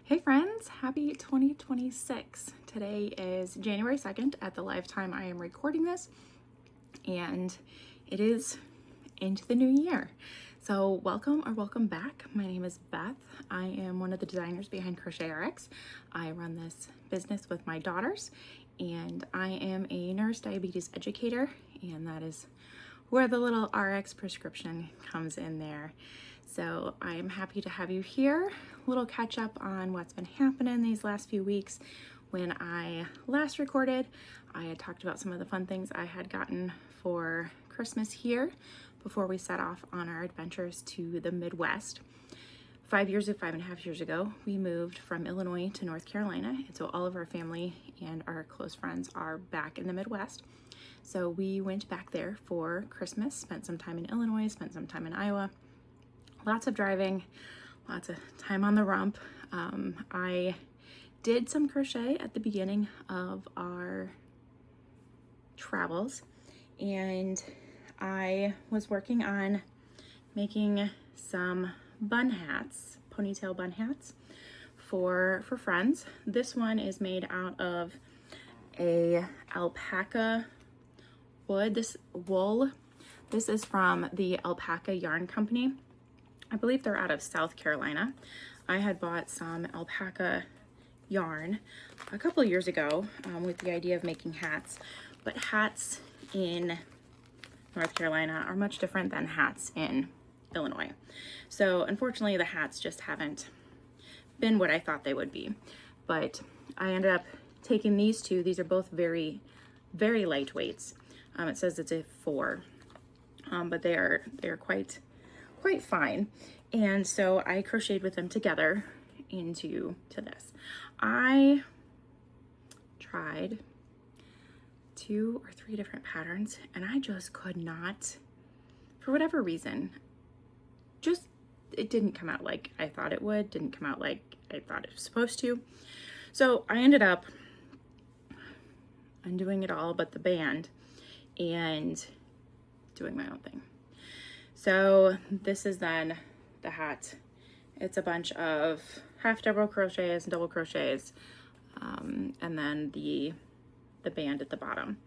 Hey friends, happy 2026. Today is January 2nd at the live time I am recording this, and it is into the new year. So welcome or welcome back. My name is Beth. I am one of the designers behind crochetrx. I run this business with my daughters, and I am a nurse diabetes educator, and that is where the little RX prescription comes in there. So I am happy to have you here. A little catch up on what's been happening these last few weeks. When I last recorded, I had talked about some of the fun things I had gotten for Christmas here before we set off on our adventures to the Midwest. 5.5 years ago, we moved from Illinois to North Carolina, and so all of our family and our close friends are back in the Midwest. So we went back there for Christmas, spent some time in Illinois, spent some time in Iowa. Lots of driving, lots of time on the rump. I did some crochet at the beginning of our travels, and I was working on making some bun hats, ponytail bun hats for friends. This one is made out of a alpaca wood, this wool. This is from the Alpaca Yarn Company. I believe they're out of South Carolina. I had bought some alpaca yarn a couple of years ago with the idea of making hats, but hats in North Carolina are much different than hats in Illinois. So unfortunately, the hats just haven't been what I thought they would be. But I ended up taking these two. These are both very, very lightweights. It says it's a 4, but they are quite fine. And so I crocheted with them together into this. I tried 2 or 3 different patterns, and I just could not, for whatever reason, it didn't come out like I thought it would, didn't come out like I thought it was supposed to. So I ended up undoing it all but the band and doing my own thing. So this is then the hat. It's a bunch of half double crochets and double crochets, and then the band at the bottom.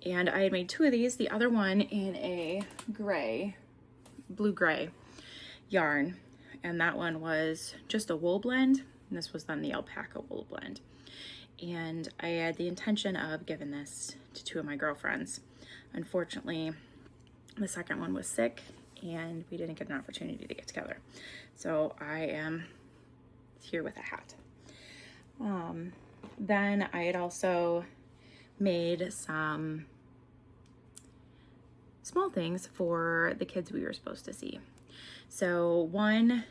And I had made 2 of these, the other one in a blue gray yarn, and that one was just a wool blend, and this was then the alpaca wool blend. And I had the intention of giving this to 2 of my girlfriends. Unfortunately, the second one was sick and we didn't get an opportunity to get together. So I am here with a hat. Then I had also made some small things for the kids we were supposed to see. So one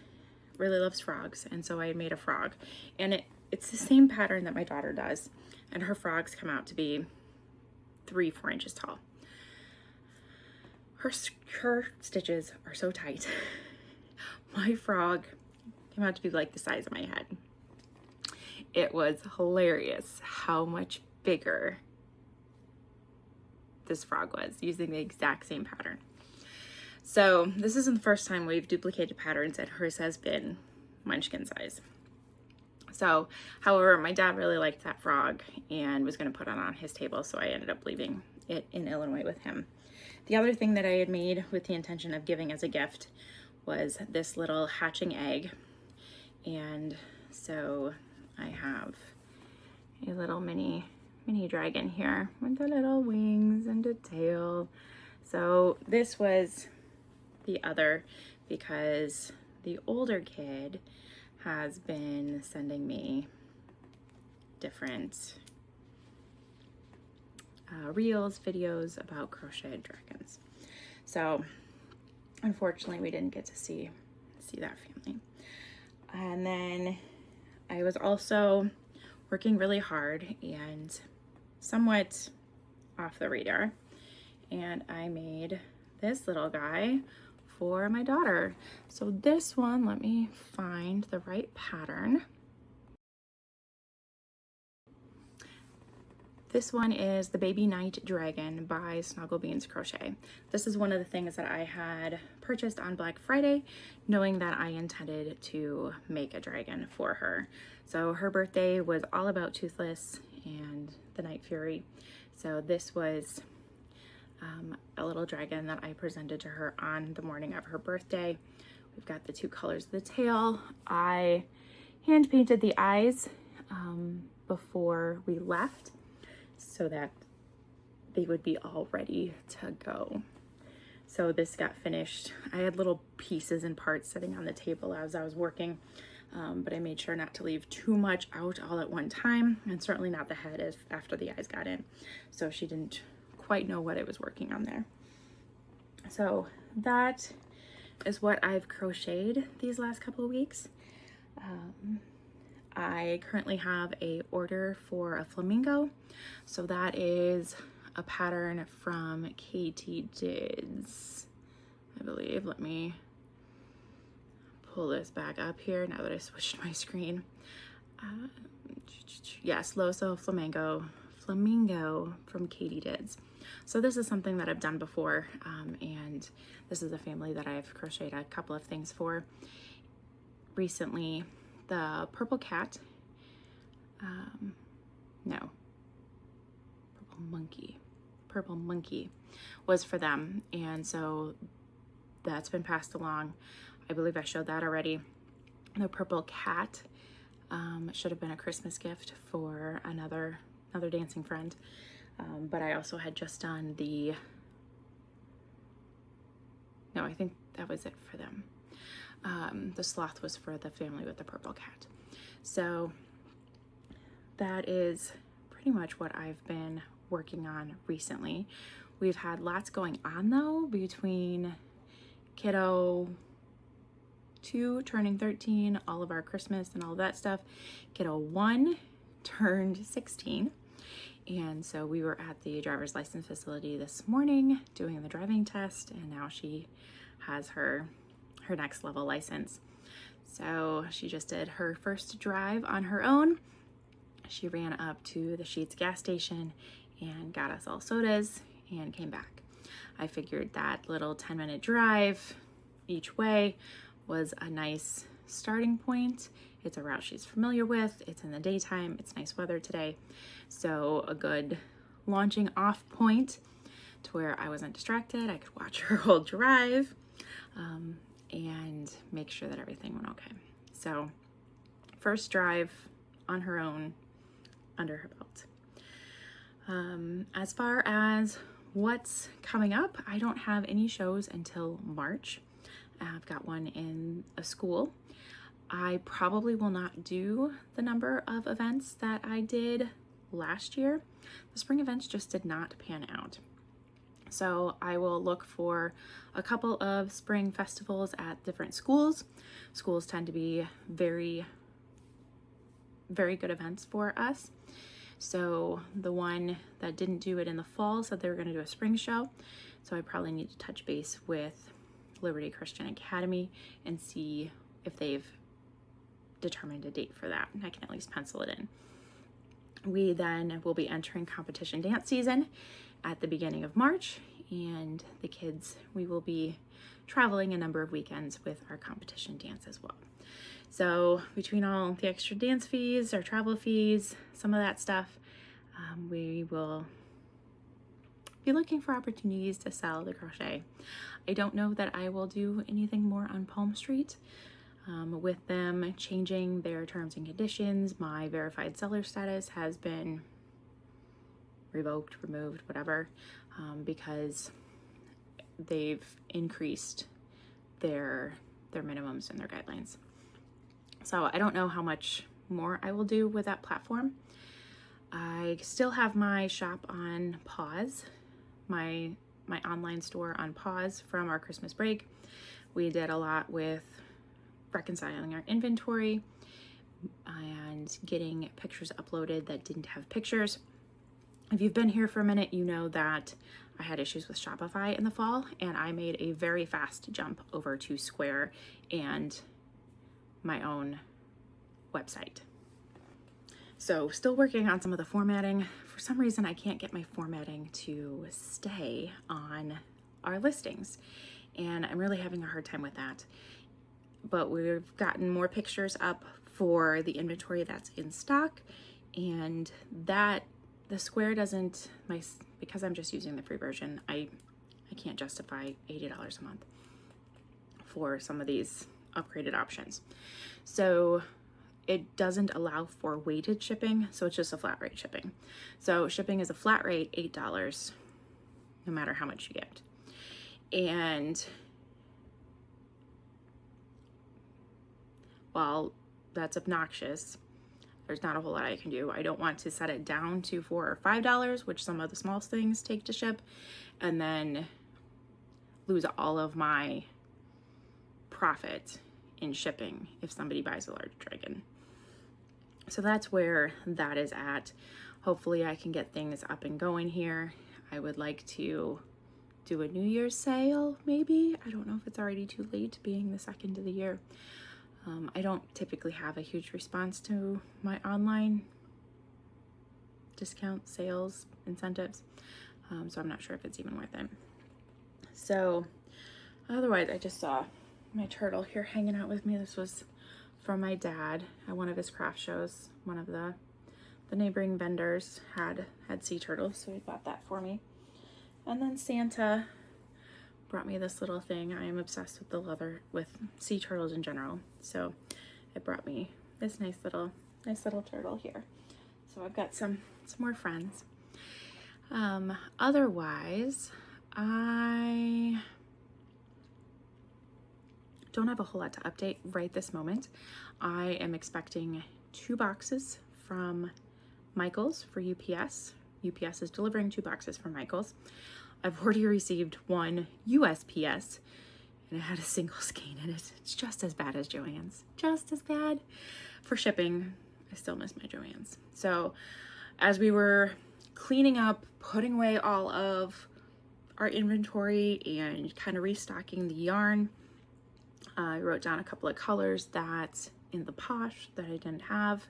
really loves frogs, and so I had made a frog, and it's the same pattern that my daughter does, and her frogs come out to be 3-4 inches tall. Her stitches are so tight. My frog came out to be like the size of my head. It was hilarious how much bigger this frog was using the exact same pattern. So this isn't the first time we've duplicated patterns, and hers has been munchkin size. So, however, my dad really liked that frog and was going to put it on his table, so I ended up leaving it in Illinois with him. The other thing that I had made with the intention of giving as a gift was this little hatching egg. And so I have a little mini dragon here with the little wings and a tail. So this was the other, because the older kid has been sending me different reels, videos about crocheted dragons. So unfortunately we didn't get to see that family. And then I was also working really hard and somewhat off the radar, and I made this little guy for my daughter. So this one, let me find the right pattern. This one is the Baby Night Dragon by Snuggle Beans Crochet. This is one of the things that I had purchased on Black Friday, knowing that I intended to make a dragon for her. So her birthday was all about Toothless and the Night Fury. So this was a little dragon that I presented to her on the morning of her birthday. We've got the two colors of the tail. I hand painted the eyes before we left, so that they would be all ready to go. So this got finished. I had little pieces and parts sitting on the table as I was working, but I made sure not to leave too much out all at one time, and certainly not the head after the eyes got in. So she didn't quite know what I was working on there. So that is what I've crocheted these last couple of weeks. I currently have a order for a flamingo. So that is a pattern from Katie's, I believe. Let me pull this back up here now that I switched my screen. Yes, Loso Flamingo from Katie's. So this is something that I've done before, and this is a family that I've crocheted a couple of things for recently. The purple cat, purple monkey was for them, and so that's been passed along. I believe I showed that already. The purple cat should have been a Christmas gift for another dancing friend, but I also had just done I think that was it for them. The sloth was for the family with the purple cat. So that is pretty much what I've been working on recently. We've had lots going on though, between kiddo 2 turning 13, all of our Christmas and all that stuff. Kiddo 1 turned 16. And so we were at the driver's license facility this morning doing the driving test, and now she has her next level license. So she just did her first drive on her own. She ran up to the Sheetz gas station and got us all sodas and came back. I figured that little 10-minute drive each way was a nice starting point. It's a route she's familiar with. It's in the daytime. It's nice weather today. So a good launching off point to where I wasn't distracted. I could watch her whole drive and make sure that everything went okay. So first drive on her own under her belt. As far as what's coming up, I don't have any shows until March. I've got one in a school. I probably will not do the number of events that I did last year. The spring events just did not pan out. So I will look for a couple of spring festivals at different schools. Schools tend to be very, very good events for us. So the one that didn't do it in the fall said they were going to do a spring show. So I probably need to touch base with Liberty Christian Academy and see if they've determined a date for that. I can at least pencil it in. We then will be entering competition dance season at the beginning of March, and the kids, we will be traveling a number of weekends with our competition dance as well. So between all the extra dance fees, our travel fees, some of that stuff, we will be looking for opportunities to sell the crochet. I don't know that I will do anything more on Palmstreet. With them changing their terms and conditions, my verified seller status has been revoked, removed, whatever, because they've increased their minimums and their guidelines. So I don't know how much more I will do with that platform. I still have my shop on pause, my online store on pause from our Christmas break. We did a lot with reconciling our inventory and getting pictures uploaded that didn't have pictures. If you've been here for a minute, you know that I had issues with Shopify in the fall, and I made a very fast jump over to Square and my own website. So still working on some of the formatting. For some reason, I can't get my formatting to stay on our listings, and I'm really having a hard time with that. But we've gotten more pictures up for the inventory that's in stock, and that the square doesn't, because I'm just using the free version, I can't justify $80 a month for some of these upgraded options. So it doesn't allow for weighted shipping, so it's just a flat rate shipping. So shipping is a flat rate, $8, no matter how much you get. And while that's obnoxious, there's not a whole lot I can do. I don't want to set it down to $4 or $5, which some of the small things take to ship, and then lose all of my profit in shipping if somebody buys a large dragon. So that's where that is at. Hopefully I can get things up and going here. I would like to do a New Year's sale, maybe. I don't know if it's already too late, being the second of the year. I don't typically have a huge response to my online discount sales incentives, so I'm not sure if it's even worth it. So otherwise, I just saw my turtle here hanging out with me. This was from my dad at one of his craft shows. One of the neighboring vendors had sea turtles, so he bought that for me. And then Santa brought me this little thing. I am obsessed with sea turtles in general, so it brought me this nice little turtle here. So I've got some more friends. Otherwise, I don't have a whole lot to update right this moment. I am expecting 2 boxes from Michaels for UPS. UPS is delivering 2 boxes from Michaels. I've already received 1 USPS, and it had a single skein in it. It's just as bad as Joann's. Just as bad. For shipping, I still miss my Joann's. So as we were cleaning up, putting away all of our inventory and kind of restocking the yarn, I wrote down a couple of colors that in the posh that I didn't have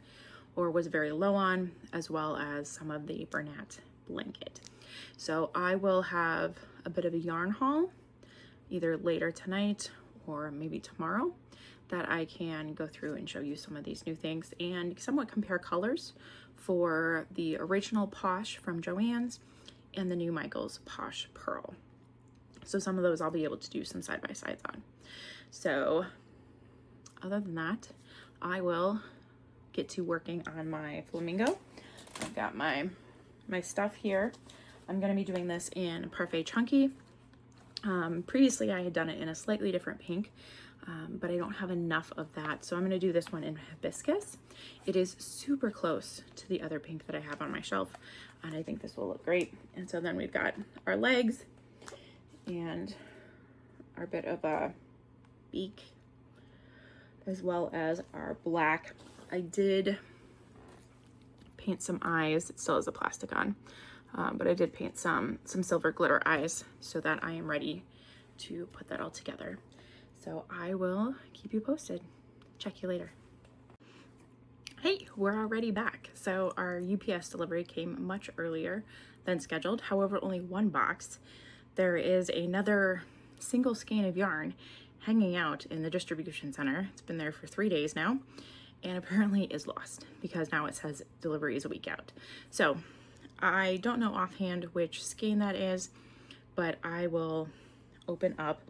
or was very low on, as well as some of the Bernat blanket. So I will have a bit of a yarn haul either later tonight or maybe tomorrow that I can go through and show you some of these new things and somewhat compare colors for the original posh from Joann's and the new Michaels posh purl. So some of those I'll be able to do some side-by-sides on. So other than that, I will get to working on my flamingo. I've got my stuff here. I'm going to be doing this in Parfait Chunky. Previously I had done it in a slightly different pink, but I don't have enough of that, so I'm going to do this one in hibiscus. It is super close to the other pink that I have on my shelf, and I think this will look great. And so then we've got our legs and our bit of a beak, as well as our black. I did paint some eyes. It still has a plastic on, but I did paint some silver glitter eyes so that I am ready to put that all together. So I will keep you posted. Check you later. Hey, we're already back. So our UPS delivery came much earlier than scheduled. However, only 1 box. There is another single skein of yarn hanging out in the distribution center. It's been there for 3 days now, and apparently is lost because now it says delivery is a week out. So I don't know offhand which skein that is, but I will open up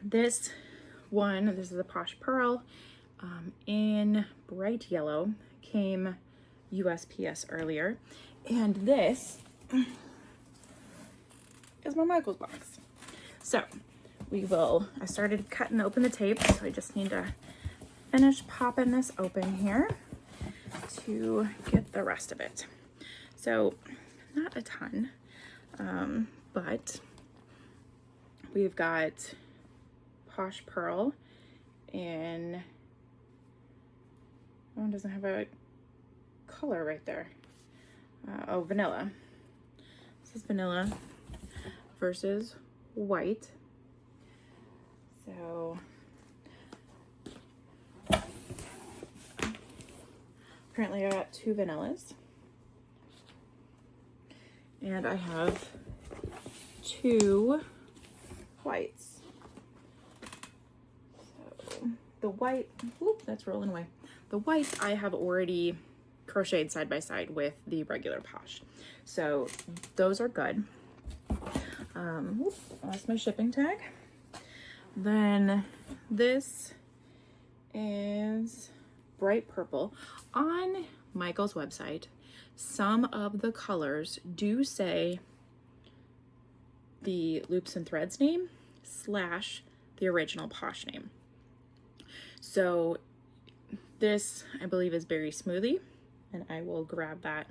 this one. This is a posh purl in bright yellow, came USPS earlier, and this is my Michaels box. So I started cutting open the tape, so I just need to finish popping this open here to get the rest of it. So not a ton, but we've got posh purl in, oh, it doesn't have a color right there. Oh, vanilla. This is vanilla versus white. So Apparently I got 2 vanillas. And I have 2 whites. So the white, whoop, that's rolling away. The whites I have already crocheted side by side with the regular Posh. So those are good. Whoop, lost my shipping tag. Then this is bright purple. On Michael's website, some of the colors do say the Loops and Threads name / the original Posh name. So this, I believe, is Berry Smoothie, and I will grab that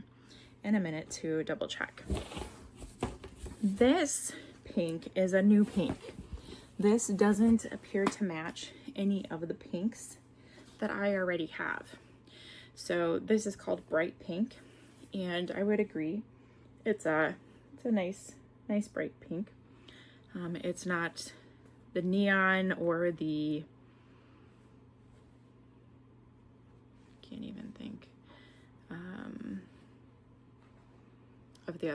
in a minute to double check. This pink is a new pink. This doesn't appear to match any of the pinks that I already have. So this is called Bright Pink, and I would agree it's a nice bright pink. It's not the neon or the, can't even think of the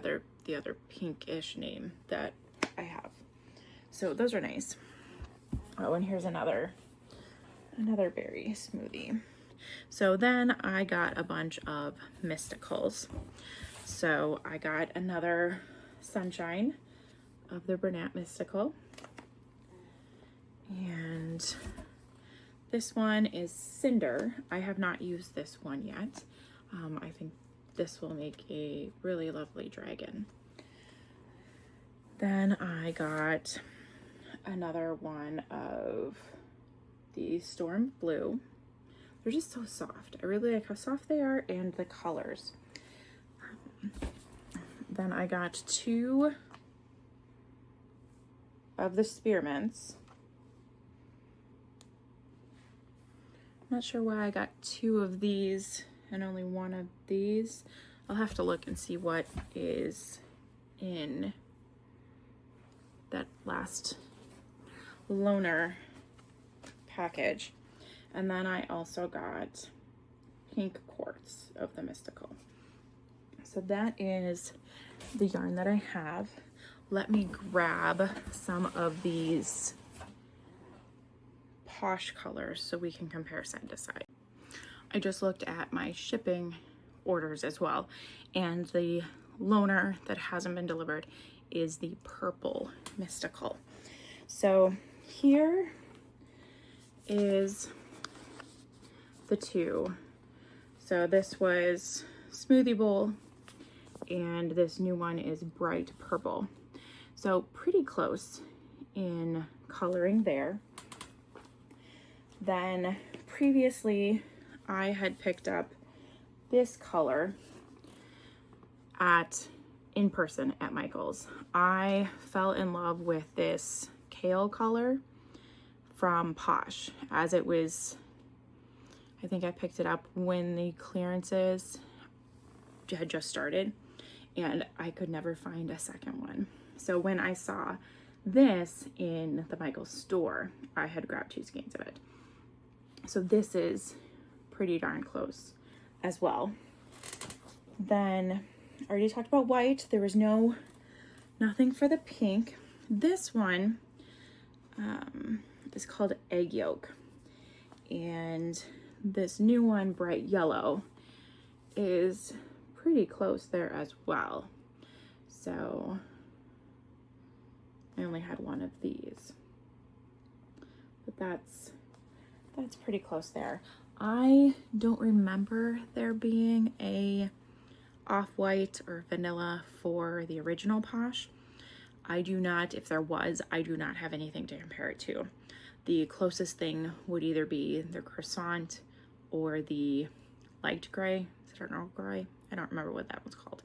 other pinkish name that I have. So those are nice. Oh, and here's another berry smoothie. So then I got a bunch of mysticals. So I got another Sunshine of the Bernat Mystical. And this one is Cinder. I have not used this one yet. I think this will make a really lovely dragon. Then I got another one of the Storm Blue. They're just so soft. I really like how soft they are and the colors. Then I got 2 of the Spearmints. I'm not sure why I got 2 of these and only 1 of these. I'll have to look and see what is in that last loaner package. And then I also got pink quartz of the Mystical. So that is the yarn that I have. Let me grab some of these Posh colors so we can compare side to side. I just looked at my shipping orders as well, and the loaner that hasn't been delivered is the purple Mystical. So here is the 2. So this was Smoothie Bowl, and this new one is Bright Purple. So pretty close in coloring there. Then previously I had picked up this color in person at Michael's. I fell in love with this kale color from Posh, as it was, I think I picked it up when the clearances had just started, and I could never find a second one. So when I saw this in the Michael's store, I had grabbed 2 skeins of it. So this is pretty darn close as well. Then I already talked about white. There was nothing for the pink. This one is called Egg Yolk, and this new one, Bright Yellow, is pretty close there as well. So I only had 1 of these, but that's pretty close there. I don't remember there being a off-white or vanilla for the original Posh. I do not, if there was, I do not have anything to compare it to. The closest thing would either be the croissant or the light gray. Is it Earl Grey? I don't remember what that was called.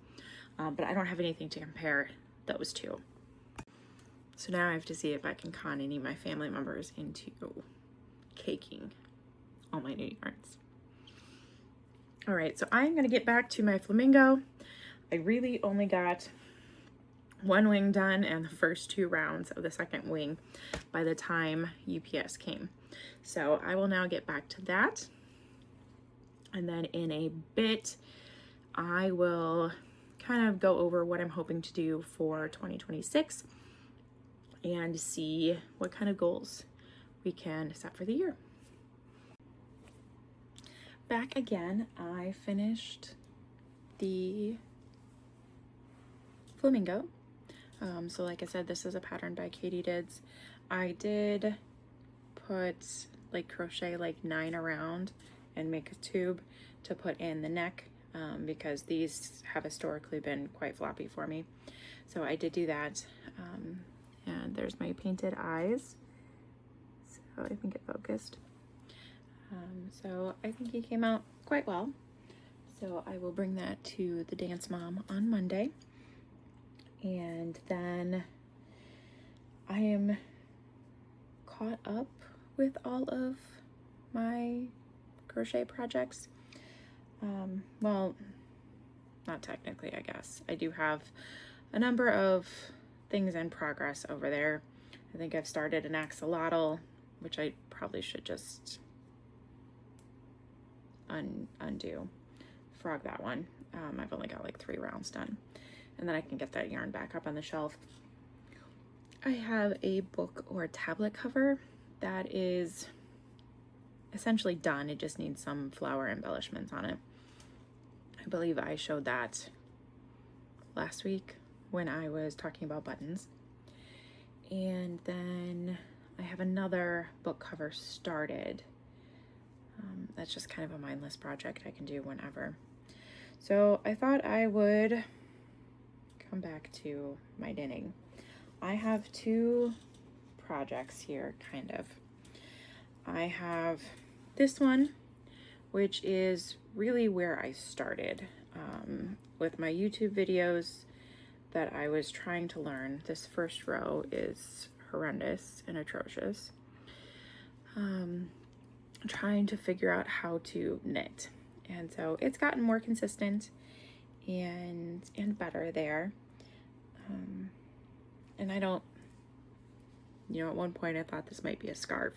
But I don't have anything to compare those two. So now I have to see if I can con any of my family members into caking all my new yarns. All right, so I'm gonna get back to my flamingo. I really only got 1 wing done and the first 2 rounds of the second wing by the time UPS came. So I will now get back to that. And then in a bit, I will kind of go over what I'm hoping to do for 2026 and see what kind of goals we can set for the year. Back again, I finished the flamingo. So like I said, this is a pattern by Katie Dids. I did put like crochet like 9 around and make a tube to put in the neck because these have historically been quite floppy for me. So I did do that. And there's my painted eyes. So I think it focused. So I think he came out quite well. So I will bring that to the dance mom on Monday. And then I am caught up with all of my crochet projects. Well, not technically, I guess. I do have a number of things in progress over there. I think I've started an axolotl, which I probably should just undo. Frog that one. I've only got like 3 rounds done. And then I can get that yarn back up on the shelf. I have a book or a tablet cover that is essentially done. It just needs some flower embellishments on it. I believe I showed that last week when I was talking about buttons. And then I have another book cover started. That's just kind of a mindless project I can do whenever. So I thought I would come back to my knitting. I have 2 projects here, kind of. I have this one, which is really where I started with my YouTube videos that I was trying to learn. This first row is horrendous and atrocious. Trying to figure out how to knit. And so it's gotten more consistent and better there. And I don't, at one point I thought this might be a scarf.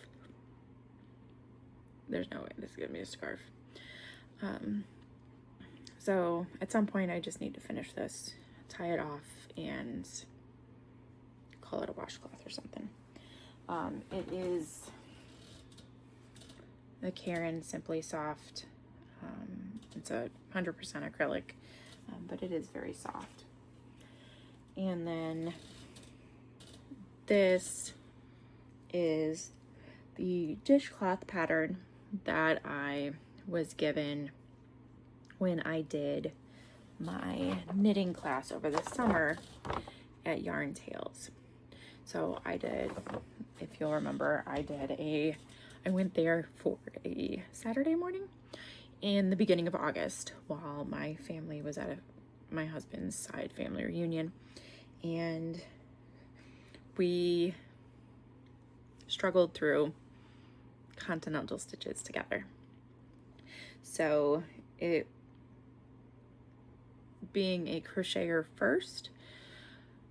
There's no way this is gonna be a scarf. So at some point I just need to finish this, tie it off, and call it a washcloth or something. It is the Karen Simply Soft. It's a 100% acrylic, but it is very soft. And then this is the dishcloth pattern that I was given when I did my knitting class over the summer at Yarn Tales. So I did, if you'll remember, I went there for a Saturday morning in the beginning of August while my family was at my husband's side family reunion, and we struggled through continental stitches together. So it being a crocheter first,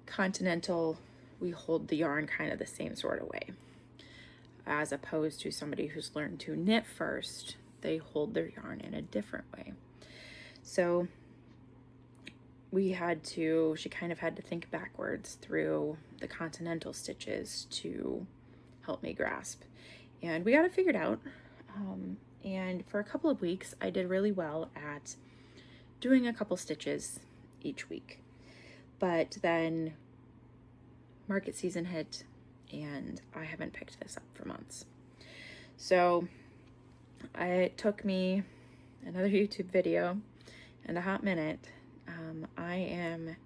continental, we hold the yarn kind of the same sort of way, as opposed to somebody who's learned to knit first, they hold their yarn in a different way. So she kind of had to think backwards through the continental stitches to help me grasp. And we got it figured out. And for a couple of weeks, I did really well at doing a couple stitches each week. But then market season hit and I haven't picked this up for months. So it took me another YouTube video and a hot minute. I am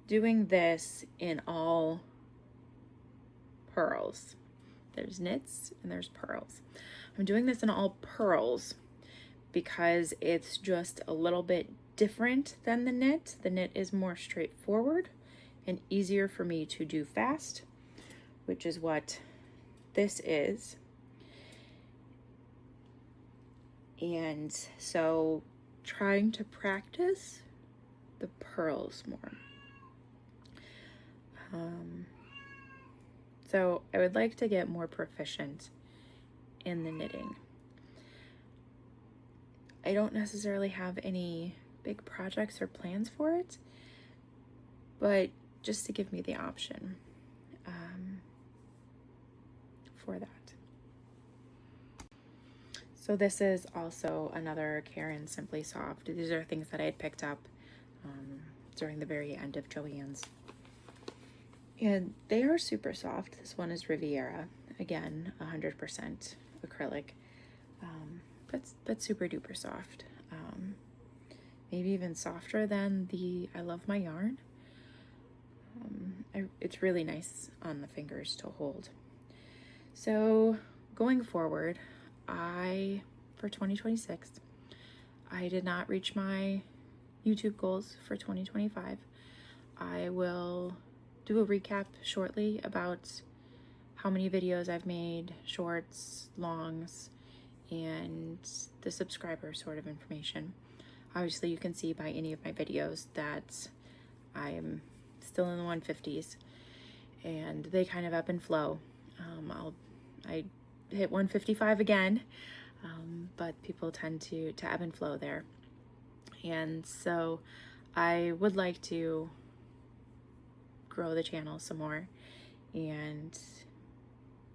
doing this in all purls. There's knits and there's purls. I'm doing this in all purls because it's just a little bit different than the knit. The knit is more straightforward and easier for me to do fast, which is what this is. And so trying to practice the purls more. So I would like to get more proficient in the knitting. I don't necessarily have any big projects or plans for it, but just to give me the option for that. So this is also another Karen Simply Soft. These are things that I had picked up during the very end of Joann's. And they are super soft. This one is Riviera. Again, 100% acrylic. But super duper soft. Maybe even softer than the I Love My Yarn. It's really nice on the fingers to hold. So going forward, for 2026, I did not reach my YouTube goals for 2025. I will do a recap shortly about how many videos I've made, shorts, longs, and the subscriber sort of information. Obviously, you can see by any of my videos that I'm still in the 150s, and they kind of ebb and flow. I hit 155 again, but people tend to ebb and flow there. And so I would like to grow the channel some more and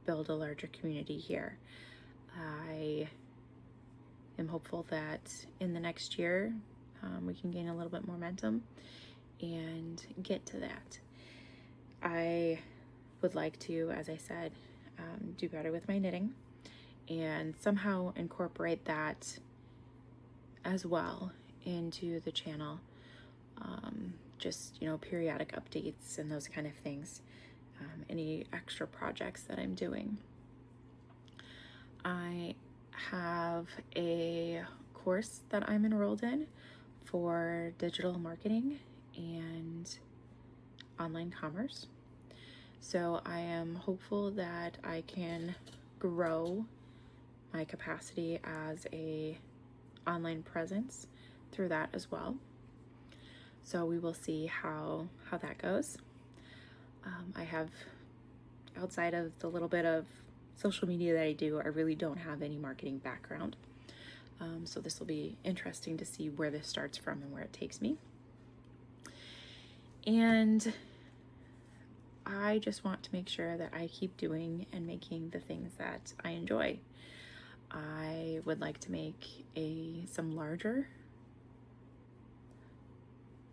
build a larger community here. I am hopeful that in the next year we can gain a little bit more momentum and get to that. I would like to, as I said, do better with my knitting and somehow incorporate that as well into the channel. Just, periodic updates and those kind of things. Any extra projects that I'm doing. I have a course that I'm enrolled in for digital marketing and online commerce. So I am hopeful that I can grow my capacity as a online presence through that as well. So we will see how that goes. I have, outside of the little bit of social media that I do, I really don't have any marketing background. So this will be interesting to see where this starts from and where it takes me. And I just want to make sure that I keep doing and making the things that I enjoy. I would like to make some larger,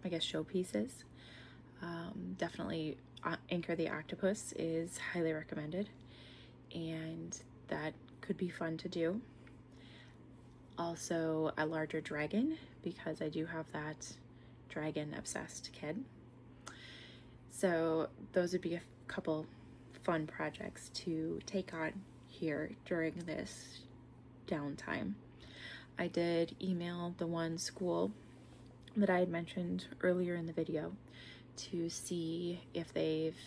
showpieces. Definitely Anchor the Octopus is highly recommended, and that could be fun to do. Also a larger dragon, because I do have that dragon obsessed kid. So those would be a couple fun projects to take on here during this downtime. I did email the one school that I had mentioned earlier in the video to see if they've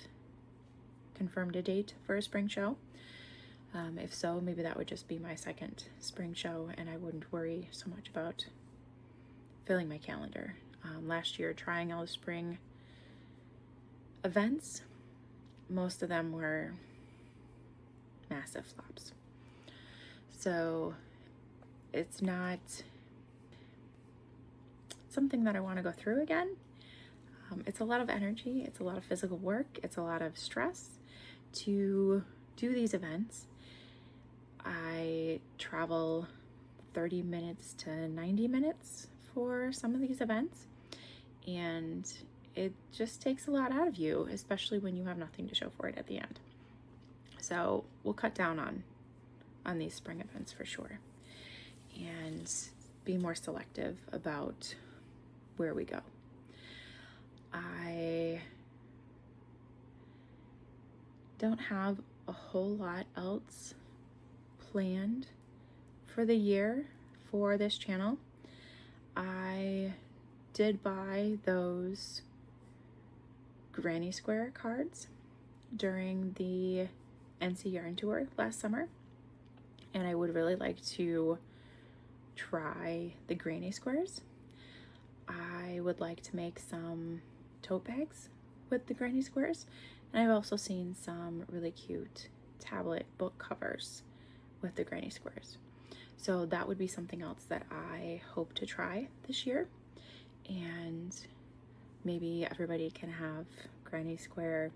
confirmed a date for a spring show. If so, maybe that would just be my second spring show and I wouldn't worry so much about filling my calendar. Last year, trying all the spring events, most of them were massive flops. So it's not something that I want to go through again. It's a lot of energy, it's a lot of physical work, it's a lot of stress to do these events. I travel 30 minutes to 90 minutes for some of these events, and it just takes a lot out of you, especially when you have nothing to show for it at the end. So we'll cut down on these spring events for sure, and be more selective about where we go. I don't have a whole lot else planned for the year for this channel. I did buy those granny square cards during the NC Yarn Tour last summer, and I would really like to try the granny squares. I would like to make some tote bags with the granny squares, and I've also seen some really cute tablet book covers with the granny squares. So that would be something else that I hope to try this year. And maybe everybody can have granny square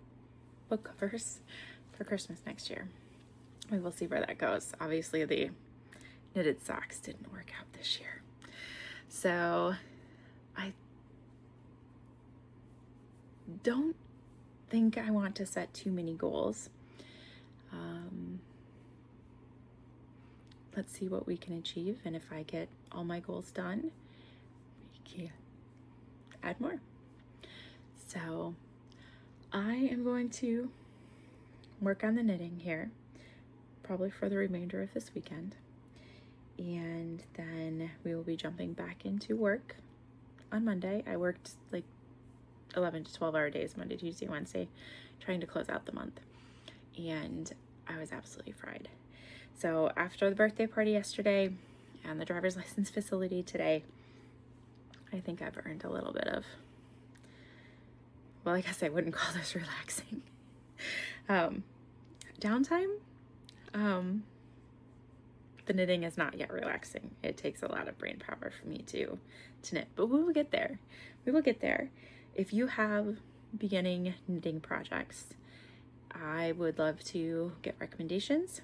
book covers for Christmas next year. We will see where that goes. Obviously the knitted socks didn't work out this year. So I don't think I want to set too many goals. Let's see what we can achieve, and if I get all my goals done, we can add more. So I am going to work on the knitting here, probably for the remainder of this weekend, and then we will be jumping back into work on Monday. I worked like 11 to 12 hour days, Monday, Tuesday, Wednesday, trying to close out the month, and I was absolutely fried. So after the birthday party yesterday and the driver's license facility today, I think I've earned a little bit of, well, I guess I wouldn't call this relaxing. Downtime. The knitting is not yet relaxing. It takes a lot of brain power for me to knit, but we will get there. We will get there. If you have beginning knitting projects, I would love to get recommendations,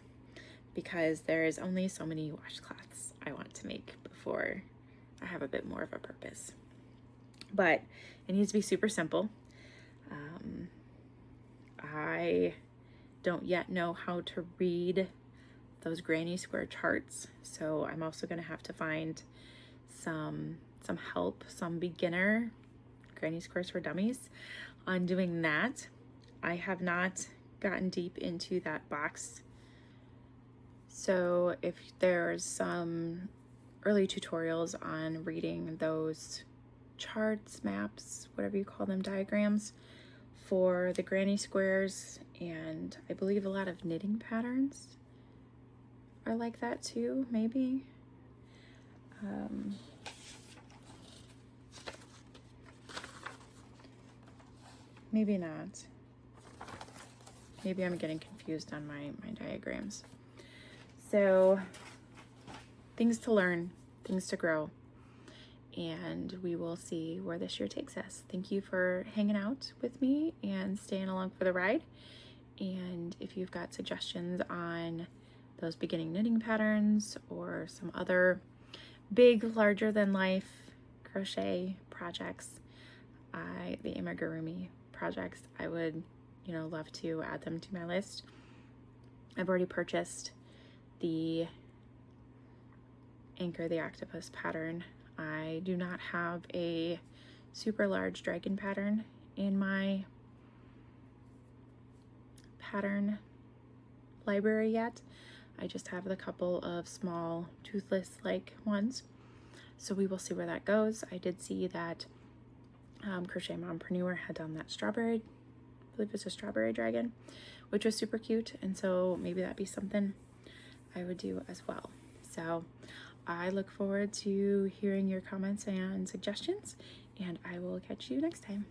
because there is only so many washcloths I want to make before I have a bit more of a purpose. But it needs to be super simple. I don't yet know how to read those granny square charts, so I'm also going to have to find some help, some beginner granny squares for dummies on doing that. I have not gotten deep into that box, so if there's some early tutorials on reading those charts, maps, whatever you call them, diagrams for the granny squares, and I believe a lot of knitting patterns are like that too, maybe. Maybe not. Maybe I'm getting confused on my diagrams. So things to learn, things to grow, and we will see where this year takes us. Thank you for hanging out with me and staying along for the ride. And if you've got suggestions on those beginning knitting patterns or some other big, larger than life crochet projects, the amigurumi projects, I would, love to add them to my list. I've already purchased the Anchor the Octopus pattern. I do not have a super large dragon pattern in my pattern library yet. I just have the couple of small toothless like ones. So we will see where that goes. I did see that Crochet Mompreneur had done that strawberry, I believe it's a strawberry dragon, which was super cute. And so maybe that'd be something I would do as well. So I look forward to hearing your comments and suggestions, and I will catch you next time.